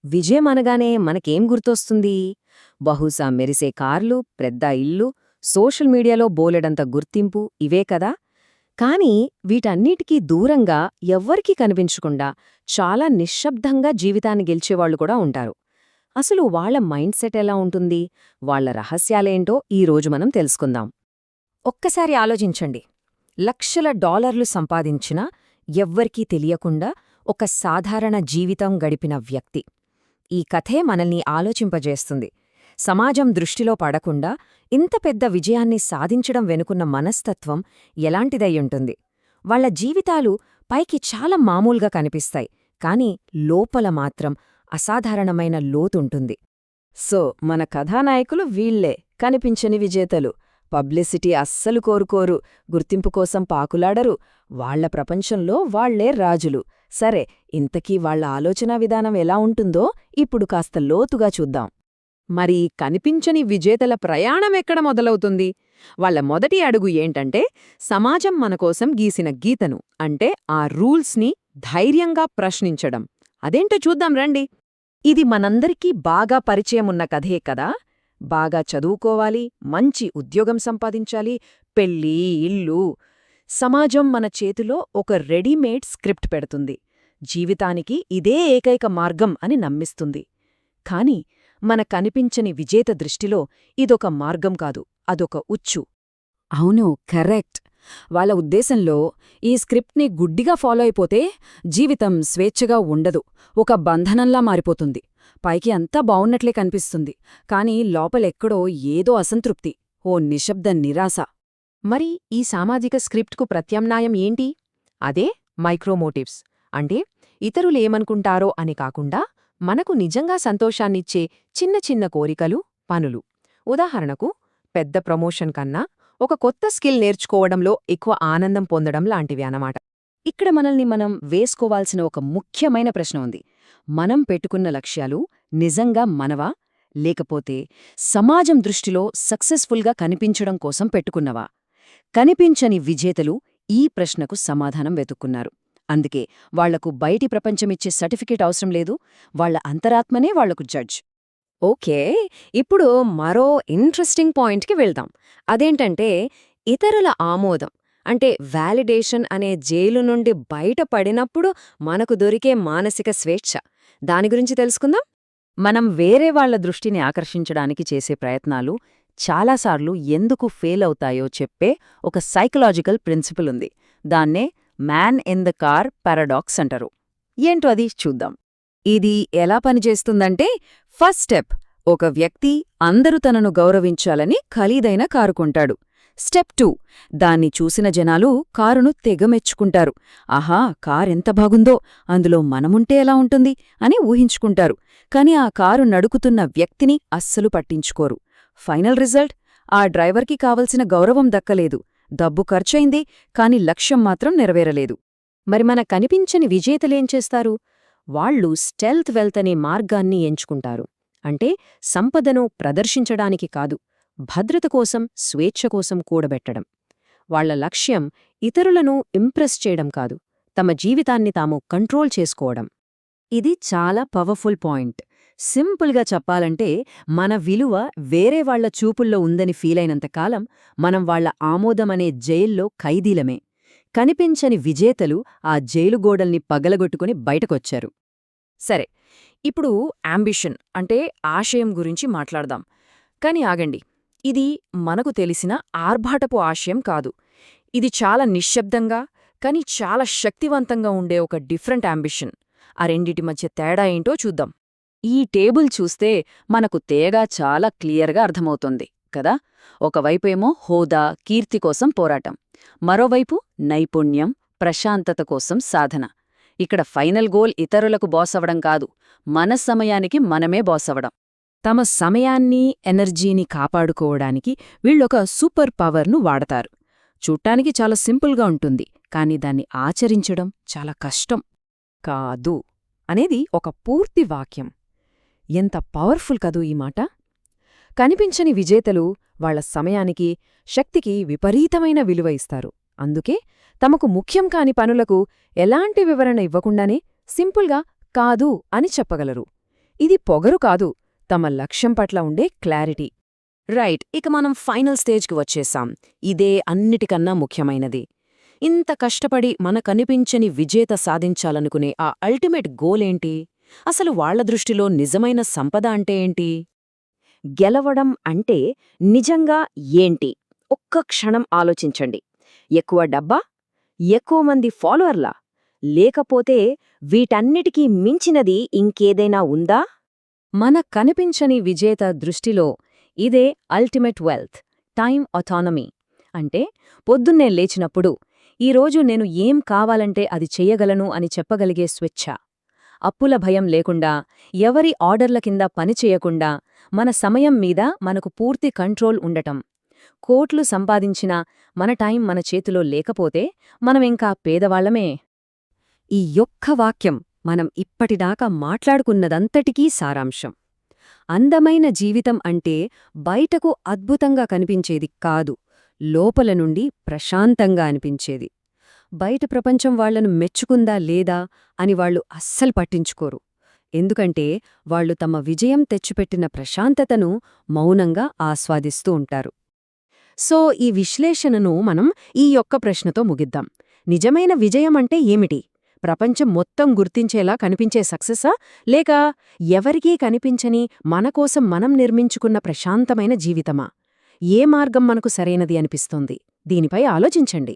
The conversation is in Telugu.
విజయం అనగానే మనకేం గుర్తొస్తుంది? బహుశా మెరిసే కార్లు, పెద్ద ఇల్లు, సోషల్ మీడియాలో బోలెడంత గుర్తింపు ఇవే కదా? కానీ వీటన్నిటికీ దూరంగా ఎవ్వరికీ కనిపించకుండా చాలా నిశ్శబ్దంగా జీవితాన్ని గెలిచేవాళ్లు కూడా ఉంటారు. అసలు వాళ్ల మైండ్ సెట్ ఎలా ఉంటుంది? వాళ్ల రహస్యాలేంటో ఈరోజు మనం తెలుసుకుందాం. ఒక్కసారి ఆలోచించండి. లక్షల డాలర్లు సంపాదించినా ఎవ్వరికీ తెలియకుండా ఒక సాధారణ జీవితం గడిపిన వ్యక్తి. ఈ కథే మనల్ని ఆలోచింపజేస్తుంది. సమాజం దృష్టిలో పడకుండా ఇంత పెద్ద విజయాన్ని సాధించడం వెనుకున్న మనస్తత్వం ఎలాంటిదయ్యుంటుంది? వాళ్ల జీవితాలు పైకి చాలా మామూలుగా కనిపిస్తాయి, కాని లోపల మాత్రం అసాధారణమైన లోతుంటుంది. సో మన కథానాయకులు వీళ్లే, కనిపించని విజేతలు. పబ్లిసిటీ అస్సలు కోరుకోరు, గుర్తింపు కోసం పాకులాడరు. వాళ్ల ప్రపంచంలో వాళ్లే రాజులు. సరే, ఇంతకీ వాళ్ల ఆలోచనా విధానం ఎలా ఉంటుందో ఇప్పుడు కాస్త లోతుగా చూద్దాం. మరి కనిపించని విజేతల ప్రయాణమెక్కడ మొదలవుతుంది? వాళ్ల మొదటి అడుగు ఏంటంటే, సమాజం మనకోసం గీసిన గీతను, అంటే ఆ రూల్స్ని ధైర్యంగా ప్రశ్నించడం. అదేంటో చూద్దాం రండి. ఇది మనందరికీ బాగా పరిచయమున్న కథే కదా. బాగా చదువుకోవాలి, మంచి ఉద్యోగం సంపాదించాలి, పెళ్ళి, ఇల్లు. సమాజం మన చేతిలో ఒక రెడీమేడ్ స్క్రిప్ట్ పెడుతుంది. జీవితానికి ఇదే ఏకైక మార్గం అని నమ్మిస్తుంది. కాని మన కనిపించని విజేత దృష్టిలో ఇదొక మార్గం కాదు, అదొక ఉచ్చు. అవును, కరెక్ట్. వాళ్ళ ఉద్దేశంలో ఈ స్క్రిప్ట్ని గుడ్డిగా ఫాలో అయిపోతే జీవితం స్వేచ్ఛగా ఉండదు, ఒక బంధనంలా మారిపోతుంది. పైకి అంతా బావున్నట్లే కనిపిస్తుంది, కాని లోపలెక్కడో ఏదో అసంతృప్తి, ఓ నిశ్శబ్ద నిరాశ. మరి ఈ సామాజిక స్క్రిప్ట్కు ప్రత్యామ్నాయం ఏంటి? అదే మైక్రోమోటివ్స్. అంటే ఇతరులేమనుకుంటారో అని కాకుండా మనకు నిజంగా సంతోషాన్నిచ్చే చిన్న చిన్న కోరికలు, పనులు. ఉదాహరణకు, పెద్ద ప్రమోషన్ కన్నా ఒక కొత్త స్కిల్ నేర్చుకోవడంలో ఎక్కువ ఆనందం పొందడం లాంటివి అన్నమాట. ఇక్కడ మనల్ని మనం వేసుకోవాల్సిన ఒక ముఖ్యమైన ప్రశ్న ఉంది. మనం పెట్టుకున్న లక్ష్యాలు నిజంగా మనవా, లేకపోతే సమాజం దృష్టిలో సక్సెస్ఫుల్గా కనిపించడం కోసం పెట్టుకున్నవా? కనిపించని విజేతలు ఈ ప్రశ్నకు సమాధానం వెతుక్కున్నారు. అందుకే వాళ్లకు బయటి ప్రపంచమిచ్చే సర్టిఫికేట్ అవసరం లేదు, వాళ్ల అంతరాత్మనే వాళ్లకు జడ్జ్. ఓకే, ఇప్పుడు మరో ఇంట్రెస్టింగ్ పాయింట్కి వెళ్దాం. అదేంటంటే, ఇతరుల ఆమోదం, అంటే వాలిడేషన్ అనే జైలు నుండి బయటపడినప్పుడు మనకు దొరికే మానసిక స్వేచ్ఛ. దాని గురించి తెలుసుకుందాం. మనం వేరే వాళ్ల దృష్టిని ఆకర్షించడానికి చేసే ప్రయత్నాలు చాలాసార్లు ఎందుకు ఫెయిల్ అవుతాయో చెప్పే ఒక సైకలాజికల్ ప్రిన్సిపల్ ఉంది. దాన్నే man in the car paradox అంటారు. ఏంటో అది చూద్దాం. ఇది ఎలా పనిచేస్తుందంటే, ఫస్ట్ స్టెప్, ఒక వ్యక్తి అందరూ తనను గౌరవించాలని ఖరీదైన కారు కొంటాడు. స్టెప్ 2, దాన్ని చూసిన జనాలు కారును తెగమెచ్చుకుంటారు. ఆహా, కారెంత బాగుందో, అందులో మనముంటే ఎలా ఉంటుంది అని ఊహించుకుంటారు. కాని ఆ కారు నడుకుతున్న వ్యక్తిని అస్సలు పట్టించుకోరు. ఫైనల్ రిజల్ట్, ఆ డ్రైవర్కి కావలసిన గౌరవం దక్కలేదు, డబ్బు ఖర్చయింది, కాని లక్ష్యం మాత్రం నెరవేరలేదు. మరి మన కనిపించని విజేతలేం చేస్తారు? వాళ్లు స్టెల్త్ వెల్త్ అనే మార్గాన్ని ఎంచుకుంటారు. అంటే సంపదను ప్రదర్శించడానికి కాదు, భద్రత కోసం, స్వేచ్ఛ కోసం కూడబెట్టడం. వాళ్ల లక్ష్యం ఇతరులను ఇంప్రెస్ చేయడం కాదు, తమ జీవితాన్ని తాము కంట్రోల్ చేసుకోవడం. ఇది చాలా పవర్ఫుల్ పాయింట్. సింపుల్గా చెప్పాలంటే, మన విలువ వేరే వాళ్ల చూపుల్లో ఉందని ఫీలైనంతకాలం మనం వాళ్ల ఆమోదమనే జైల్లో ఖైదీలమే. కనిపించని విజేతలు ఆ జైలు గోడల్ని పగలగొట్టుకుని బయటకొచ్చారు. సరే, ఇప్పుడు అంబిషన్ అంటే ఆశయం గురించి మాట్లాడదాం. కాని ఆగండి, ఇది మనకు తెలిసిన ఆర్భాటపు ఆశయం కాదు. ఇది చాలా నిశ్శబ్దంగా, కాని చాలా శక్తివంతంగా ఉండే ఒక డిఫరెంట్ అంబిషన్. ఆ రెండిటి మధ్య తేడా ఏంటో చూద్దాం. ఈ టేబుల్ చూస్తే మనకు తేగా చాలా క్లియర్గా అర్థమవుతుంది కదా. ఒకవైపేమో హోదా, కీర్తి కోసం పోరాటం, మరోవైపు నైపుణ్యం, ప్రశాంతత కోసం సాధన. ఇక్కడ ఫైనల్ గోల్ ఇతరులకు బాసవడం కాదు, మన సమయానికి మనమే బాసవడం. తమ సమయాన్ని, ఎనర్జీని కాపాడుకోవడానికి వీళ్ళొక సూపర్ పవర్ను వాడతారు. చూడ్డానికి చాలా సింపుల్గా ఉంటుంది, కాని దాన్ని ఆచరించడం చాలా కష్టం. కాదు అనేది ఒక పూర్తి వాక్యం. ఎంత పవర్ఫుల్ కదూ ఈ మాట! కనిపించని విజేతలు వాళ్ల సమయానికి, శక్తికి విపరీతమైన విలువ ఇస్తారు. అందుకే తమకు ముఖ్యం కాని పనులకు ఎలాంటి వివరణ ఇవ్వకుండానే సింపుల్గా కాదు అని చెప్పగలరు. ఇది పొగరు కాదు, తమ లక్ష్యం పట్ల ఉండే క్లారిటీ. రైట్, ఇక మనం ఫైనల్ స్టేజ్కి వచ్చేసాం. ఇదే అన్నిటికన్నా ముఖ్యమైనది. ఇంత కష్టపడి మనకనిపించని విజేత సాధించాలనుకునే ఆ అల్టిమేట్ గోలేంటి? అసలు వాళ్ల దృష్టిలో నిజమైన సంపద అంటే ఏంటి? గెలవడం అంటే నిజంగా ఏంటి? ఒక్క క్షణం ఆలోచించండి. ఎక్కువ డబ్బా? ఎక్కువ మంది ఫాలోవర్లా? లేకపోతే వీటన్నిటికీ మించినది ఇంకేదైనా ఉందా? మన కనిపించని విజేత దృష్టిలో ఇదే అల్టిమేట్ వెల్త్, టైమ్ ఆటానమీ. అంటే పొద్దున్నే లేచినప్పుడు ఈరోజు నేను ఏం కావాలంటే అది చెయ్యగలను అని చెప్పగలిగే స్వేచ్ఛ. అప్పుల భయం లేకుండా, ఎవరి ఆర్డర్ల కింద పనిచేయకుండా, మన సమయం మీద మనకు పూర్తి కంట్రోల్ ఉండటం. కోట్లు సంపాదించినా మన టైం మన చేతిలో లేకపోతే మనమింకా పేదవాళ్లమే. ఈ యొక్క వాక్యం మనం ఇప్పటిదాకా మాట్లాడుకున్నదంతటికీ సారాంశం. అందమైన జీవితం అంటే బయటకు అద్భుతంగా కనిపించేది కాదు, లోపల నుండి ప్రశాంతంగా అనిపించేది. బయట ప్రపంచం వాళ్లను మెచ్చుకుందా లేదా అని వాళ్లు అస్సలు పట్టించుకోరు. ఎందుకంటే వాళ్లు తమ విజయం తెచ్చిపెట్టిన ప్రశాంతతను మౌనంగా ఆస్వాదిస్తూ ఉంటారు. సో ఈ విశ్లేషణను మనం ఈ యొక్క ప్రశ్నతో ముగిద్దాం. నిజమైన విజయం అంటే ఏమిటి? ప్రపంచం మొత్తం గుర్తించేలా కనిపించే సక్సెసా, లేక ఎవరికీ కనిపించని మనకోసం మనం నిర్మించుకున్న ప్రశాంతమైన జీవితమా? ఏ మార్గం మనకు సరైనది అనిపిస్తోంది? దీనిపై ఆలోచించండి.